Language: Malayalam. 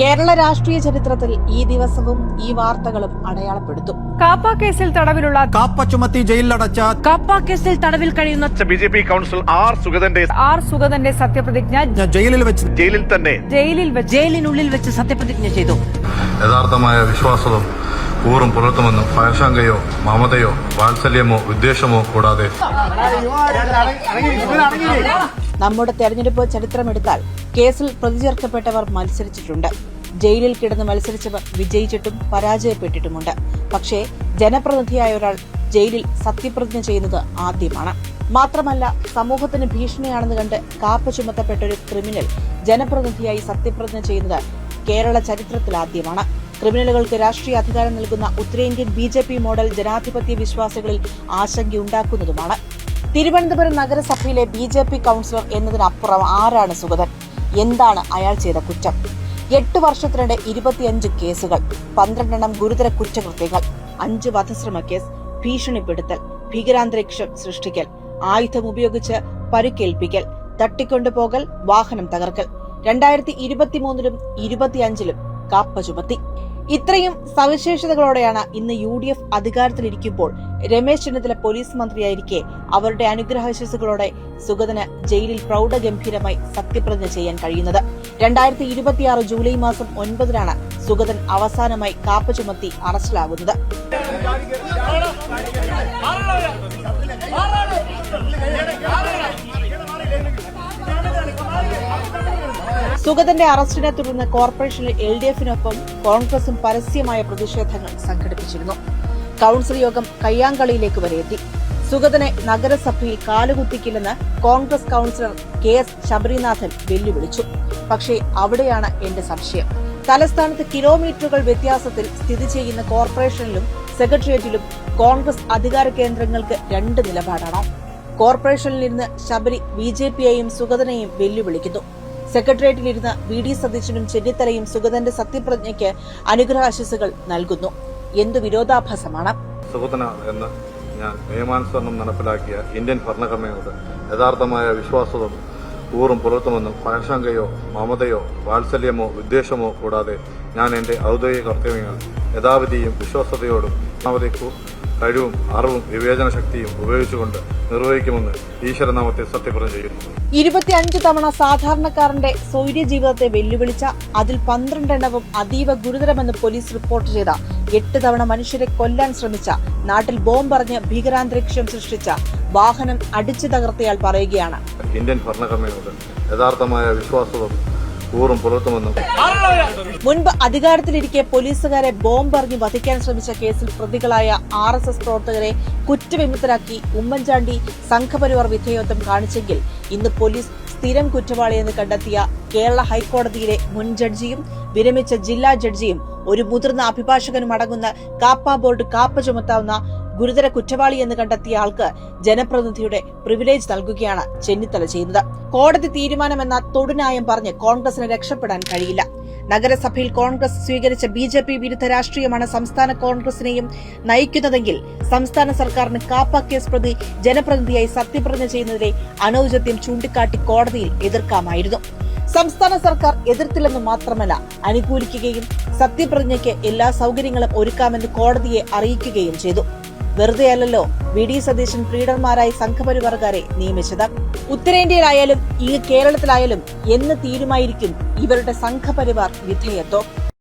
കേരള രാഷ്ട്രീയ ചരിത്രത്തിൽ ഈ ദിവസവും ഈ വാർത്തകളും അടയാളപ്പെടുത്തും. കാപ്പ കേസിൽ തടവിലുള്ള കാപ്പ ചുമത്തി ജയിലിലടച്ച കാപ്പ കേസിൽ തടവിൽ കഴിയുന്ന ബിജെപി കൗൺസിൽ ആർ സുഗതന്റെ സത്യപ്രതിജ്ഞ ജയിലിനുള്ളിൽ വെച്ച് സത്യപ്രതിജ്ഞ ചെയ്തു. യഥാർത്ഥമായ വിശ്വാസവും കൂറും പുലർത്തുമെന്നും ഭയശങ്കയോ മമതയോ വാത്സല്യമോ വിദ്വേഷമോ കൂടാതെ നമ്മുടെ തെരഞ്ഞെടുപ്പ് ചരിത്രമെടുത്താൽ കേസിൽ പ്രതി ചേർക്കപ്പെട്ടവർ മത്സരിച്ചിട്ടുണ്ട്. ജയിലിൽ കിടന്ന് മത്സരിച്ചവർ വിജയിച്ചിട്ടും പരാജയപ്പെട്ടിട്ടുമുണ്ട്. പക്ഷേ ജനപ്രതിനിധിയായ ഒരാൾ ജയിലിൽ സത്യപ്രതിജ്ഞ ചെയ്യുന്നത് ആദ്യമാണ്. മാത്രമല്ല, സമൂഹത്തിന് ഭീഷണിയാണെന്ന് കണ്ട് കാപ്പ ചുമത്തപ്പെട്ട ഒരു ക്രിമിനൽ ജനപ്രതിനിധിയായി സത്യപ്രതിജ്ഞ ചെയ്യുന്നത് കേരള ചരിത്രത്തിൽ ആദ്യമാണ്. ക്രിമിനലുകൾക്ക് രാഷ്ട്രീയ അധികാരം നൽകുന്ന ഉത്തരേന്ത്യൻ ബിജെപി മോഡൽ ജനാധിപത്യ വിശ്വാസികളിൽ ആശങ്കയുണ്ടാക്കുന്നതുമാണ്. തിരുവനന്തപുരം നഗരസഭയിലെ ബിജെപി കൌൺസിലർ എന്നതിനപ്പുറം ആരാണ് സുഗതൻ? എന്താണ് അയാൾ ചെയ്ത കുറ്റം? 8 വർഷത്തിനിടെ 25 കേസുകൾ, 12 ഗുരുതര കുറ്റകൃത്യങ്ങൾ, 5 വധശ്രമ കേസ്, ഭീഷണിപ്പെടുത്തൽ, ഭീകരാന്തരീക്ഷം സൃഷ്ടിക്കൽ, ആയുധം ഉപയോഗിച്ച് പരിക്കേൽപ്പിക്കൽ, തട്ടിക്കൊണ്ടുപോകൽ, വാഹനം തകർക്കൽ. 2023-ലും 25-ലും കാപ്പ ചുമത്തി. ഇത്രയും സവിശേഷതകളോടെയാണ് ഇന്ന് UDF അധികാരത്തിലിരിക്കുമ്പോൾ രമേശ് ചെന്നിത്തല പോലീസ് മന്ത്രിയായിരിക്കെ അവരുടെ അനുഗ്രഹാശിസുകളോടെ സുഗതന് ജയിലിൽ പ്രൗഢഗംഭീരമായി സത്യപ്രതിജ്ഞ ചെയ്യാൻ കഴിയുന്നത്. 2026 ജൂലൈ മാസം 9-നാണ് സുഗതൻ അവസാനമായി കാപ്പ ചുമത്തി അറസ്റ്റിലാകുന്നത്. സുഗതന്റെ അറസ്റ്റിനെ തുടർന്ന് കോർപ്പറേഷനിൽ LDF-നൊപ്പം കോൺഗ്രസും പരസ്യമായ പ്രതിഷേധങ്ങൾ സംഘടിപ്പിച്ചിരുന്നു. കൌൺസിൽ യോഗം കയ്യാങ്കളിയിലേക്ക് വരെ എത്തി. സുഗതനെ നഗരസഭയിൽ കാലുകുത്തിക്കില്ലെന്ന് കോൺഗ്രസ് കൌൺസിലർ KS ശബരിനാഥൻ വെല്ലുവിളിച്ചു. പക്ഷേ അവിടെയാണ് എന്റെ സംശയം. തലസ്ഥാനത്ത് കിലോമീറ്ററുകൾ വ്യത്യാസത്തിൽ സ്ഥിതി ചെയ്യുന്ന കോർപ്പറേഷനിലും സെക്രട്ടേറിയറ്റിലും കോൺഗ്രസ് അധികാര കേന്ദ്രങ്ങൾക്ക് 2 നിലപാടാണോ? കോർപ്പറേഷനിലിരുന്ന് ശബരി BJP-യെയും സുഗതനെയും വെല്ലുവിളിക്കുന്നു. സെക്രട്ടേറിയറ്റിലിരുന്ന് VD സതീശനും ചെന്നിത്തലയും സുഗതന്റെ സത്യപ്രതിജ്ഞയ്ക്ക് അനുഗ്രഹാശിസുകൾ നൽകുന്നു. എന്തു വിരോധാഭാസമാണ്? സുഗതന എന്ന് ഞാൻ നിയമാനുസരണം നടപ്പിലാക്കിയ ഇന്ത്യൻ ഭരണഘടനയോട് യഥാർത്ഥമായ വിശ്വാസവും കൂറും പുലർത്തുമെന്നും ഭയശങ്കയോ മമതയോ വാത്സല്യമോ വിദ്വേഷമോ കൂടാതെ ഞാൻ എന്റെ ഔദ്യോഗിക കർത്തവ്യങ്ങൾ യഥാവിധിയും വിശ്വാസതയോടും കഴിവും അറിവും വിവേചന ശക്തിയും ഉപയോഗിച്ചുകൊണ്ട് നിർവഹിക്കുമെന്ന് ഈശ്വരനാമത്തെ സത്യപ്രതിജ്ഞ ചെയ്യുന്നു. 25 തവണ സാധാരണക്കാരന്റെ സ്വൈര്യ ജീവിതത്തെ വെല്ലുവിളിച്ച, അതിൽ 12 അതീവ ഗുരുതരമെന്ന് പോലീസ് റിപ്പോർട്ട് ചെയ്ത, 8 തവണ മനുഷ്യരെ കൊല്ലാൻ ശ്രമിച്ച, നാട്ടിൽ ബോംബെറിഞ്ഞ് ഭീകരാന്തരീക്ഷം സൃഷ്ടിച്ച, വാഹനം അടിച്ചു തകർത്തയാൾ പറയുകയാണ്, ഇന്ത്യൻ ഭരണഘടനയോട് യഥാർത്ഥമായ വിശ്വാസവും കൂറും പുലർത്തുമെന്നും. മുൻപ് അധികാരത്തിലിരിക്കെ പോലീസുകാരെ ബോംബെറിഞ്ഞ് വധിക്കാൻ ശ്രമിച്ച കേസിൽ പ്രതികളായ RSS പ്രവർത്തകരെ കുറ്റവിമുക്തരാക്കി ഉമ്മൻചാണ്ടി സംഘപരിവാർ വിധേയത്വം കാണിച്ചെങ്കിൽ ഇന്ന് പോലീസ് സ്ഥിരം കുറ്റവാളിയെന്ന് കണ്ടെത്തിയ കേരള ഹൈക്കോടതിയിലെ മുൻ ജഡ്ജിയും വിരമിച്ച ജില്ലാ ജഡ്ജിയും ഒരു മുതിർന്ന അഭിഭാഷകനും അടങ്ങുന്ന കാപ്പ ബോർഡ് കാപ്പ ചുമത്താവുന്ന ഗുരുതര കുറ്റവാളി എന്ന് കണ്ടെത്തിയ ആൾക്ക് ജനപ്രതിനിധിയുടെ പ്രിവിലേജ് നൽകുകയാണ് ചെന്നിത്തല ചെയ്യുന്നത്. കോടതി തീരുമാനമെന്ന തൊടുന്യായം പറഞ്ഞ് കോൺഗ്രസിന് രക്ഷപ്പെടാൻ കഴിയില്ല. നഗരസഭയിൽ കോൺഗ്രസ് സ്വീകരിച്ച BJP വിരുദ്ധ രാഷ്ട്രീയമാണ് സംസ്ഥാന കോൺഗ്രസിനെയും നയിക്കുന്നതെങ്കിൽ സംസ്ഥാന സർക്കാരിന് കാപ്പ കേസ് പ്രതി ജനപ്രതിനിധിയായി സത്യപ്രതിജ്ഞ ചെയ്യുന്നതിലെ അനൌചിത്യം ചൂണ്ടിക്കാട്ടി കോടതിയിൽ എതിർക്കാമായിരുന്നു. സംസ്ഥാന സർക്കാർ എതിർത്തില്ലെന്ന് മാത്രമല്ല, അനുകൂലിക്കുകയും സത്യപ്രതിജ്ഞയ്ക്ക് എല്ലാ സൌകര്യങ്ങളും ഒരുക്കാമെന്ന് കോടതിയെ അറിയിക്കുകയും ചെയ്തു. വെറുതെയല്ലോ VD സതീശൻ പ്രീഡർമാരായി സംഘപരിവാറുകാരെ നിയമിച്ചത്. ഉത്തരേന്ത്യയിലായാലും ഈ കേരളത്തിലായാലും എന്ന് തീരുമാനിക്കും ഇവരുടെ സംഘപരിവാർ വിധേയത്വം?